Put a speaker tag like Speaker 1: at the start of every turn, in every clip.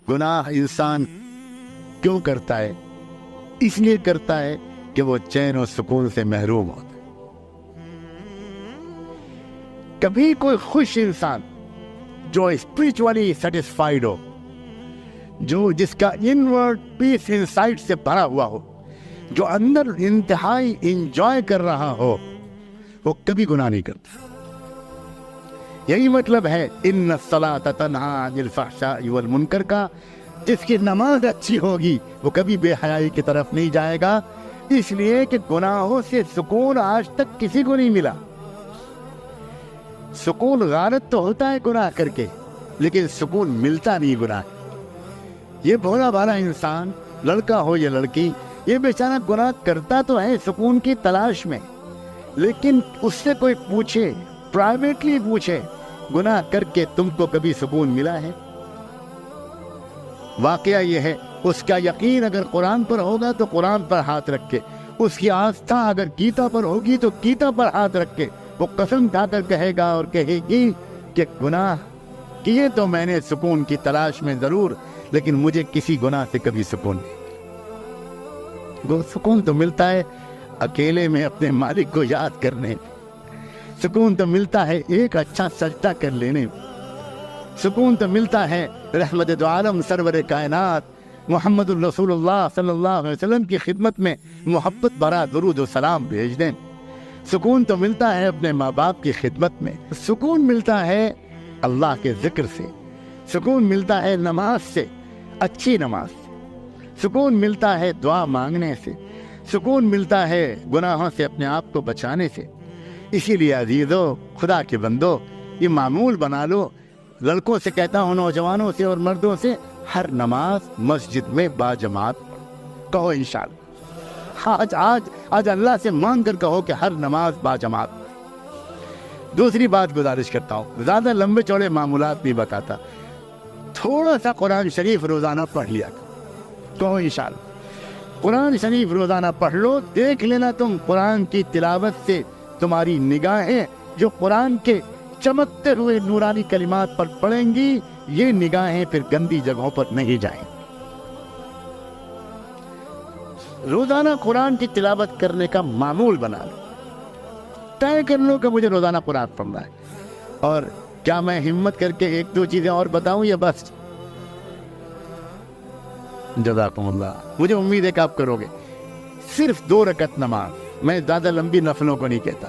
Speaker 1: گناہ انسان کیوں کرتا ہے؟ اس لیے کرتا ہے کہ وہ چین و سکون سے محروم ہوتا ہے۔ کبھی کوئی خوش انسان جو اسپرچولی سیٹسفائیڈ ہو، جو جس کا انورڈ پیس انسائٹ سے بھرا ہوا ہو، جو اندر انتہائی انجوائے کر رہا ہو، وہ کبھی گناہ نہیں کرتا۔ یہی مطلب ہے ان الصلاۃ تنہی عن الفحشاء والمنکر کا۔ جس کی نماز اچھی ہوگی وہ کبھی بے حیائی کی طرف نہیں جائے گا، اس لیے کہ گناہوں سے سکون آج تک کسی کو نہیں ملا۔ سکون غارت تو ہوتا ہے گناہ کر کے، لیکن سکون ملتا نہیں گناہ۔ یہ بھولا بھالا انسان، لڑکا ہو یا لڑکی، یہ بیچارہ گناہ کرتا تو ہے سکون کی تلاش میں، لیکن اس سے کوئی پوچھے، پرائیویٹلی پوچھے، گناہ کر کے تم کو کبھی سکون ملا ہے؟ واقعہ یہ ہے، اس کا یقین اگر قرآن پر ہوگا تو قرآن پر ہاتھ رکھ کے، اس کی آستھا اگر گیتا پر ہوگی تو گیتا پر ہاتھ رکھ کے وہ قسم کھا کر کہے گا اور کہے گی کہ گناہ کیے تو میں نے سکون کی تلاش میں ضرور، لیکن مجھے کسی گناہ سے کبھی سکون نہیں۔ سکون تو ملتا ہے اکیلے میں اپنے مالک کو یاد کرنے میں، سکون تو ملتا ہے ایک اچھا سجدہ کر لینے میں، سکون تو ملتا ہے رحمت دو عالم سرور کائنات محمد الرسول اللہ صلی اللہ علیہ وسلم کی خدمت میں محبت بھرا درود و سلام بھیجنے میں، سکون تو ملتا ہے اپنے ماں باپ کی خدمت میں، سکون ملتا ہے اللہ کے ذکر سے، سکون ملتا ہے نماز سے، اچھی نماز سے، سکون ملتا ہے دعا مانگنے سے، سکون ملتا ہے گناہوں سے اپنے آپ کو بچانے سے۔ اسی لیے عزیزو، خدا کے بندو، یہ معمول بنا لو، لڑکوں سے کہتا ہوں، نوجوانوں سے اور مردوں سے، ہر نماز مسجد میں باجماعت کہو انشاءاللہ۔ آج اللہ سے مانگ کر کہو کہ ہر نماز باجماعت۔ دوسری بات گزارش کرتا ہوں، زیادہ لمبے چوڑے معمولات نہیں بتاتا، تھوڑا سا قرآن شریف روزانہ پڑھ لیا کہو انشاءاللہ۔ قرآن شریف روزانہ پڑھ لو، دیکھ لینا تم قرآن کی تلاوت سے تمہاری نگاہیں جو قرآن کے چمکتے ہوئے نورانی کلمات پر پڑیں گی، یہ نگاہیں پھر گندی جگہوں پر نہیں جائیں۔ روزانہ قرآن کی تلاوت کرنے کا معمول بنا لو، طے کر لو کہ مجھے روزانہ قرآن پڑھنا ہے۔ اور کیا میں ہمت کر کے ایک دو چیزیں اور بتاؤں یا بس؟ جزاکم اللہ، مجھے امید ہے کہ آپ کرو گے۔ صرف 2 رکعت نماز، میں زیادہ لمبی نفلوں کو نہیں کہتا،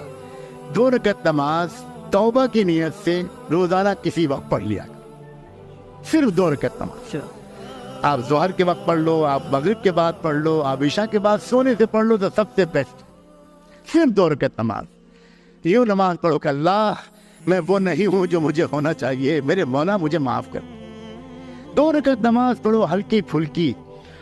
Speaker 1: 2 رکعت نماز توبہ کی نیت سے روزانہ کسی وقت پڑھ لیا، صرف 2 رکعت نماز۔ آپ ظہر کے وقت پڑھ لو، آپ مغرب کے بعد پڑھ لو، آپ عشاء کے بعد سونے سے پڑھ لو تو سب سے بیسٹ، صرف 2 رکعت نماز۔ یوں نماز پڑھو کہ اللہ، میں وہ نہیں ہوں جو مجھے ہونا چاہیے، میرے مولا مجھے معاف کر۔ 2 رکعت نماز پڑھو ہلکی پھلکی،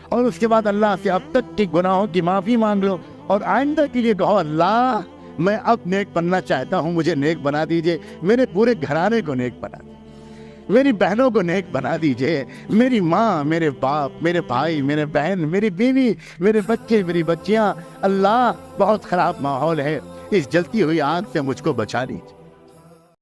Speaker 1: اور اس کے بعد اللہ سے اب تک کے گناہوں کی معافی مانگ لو، اور آئندہ کے لیے کہو اللہ میں اب نیک بننا چاہتا ہوں، مجھے نیک بنا دیجئے، میرے پورے گھرانے کو نیک بنا دیجئے، میری بہنوں کو نیک بنا دیجئے، میری ماں، میرے باپ، میرے بھائی، میرے بہن، میری بیوی، میرے بچے، میری بچیاں، اللہ بہت خراب ماحول ہے، اس جلتی ہوئی آگ سے مجھ کو بچا لیجئے۔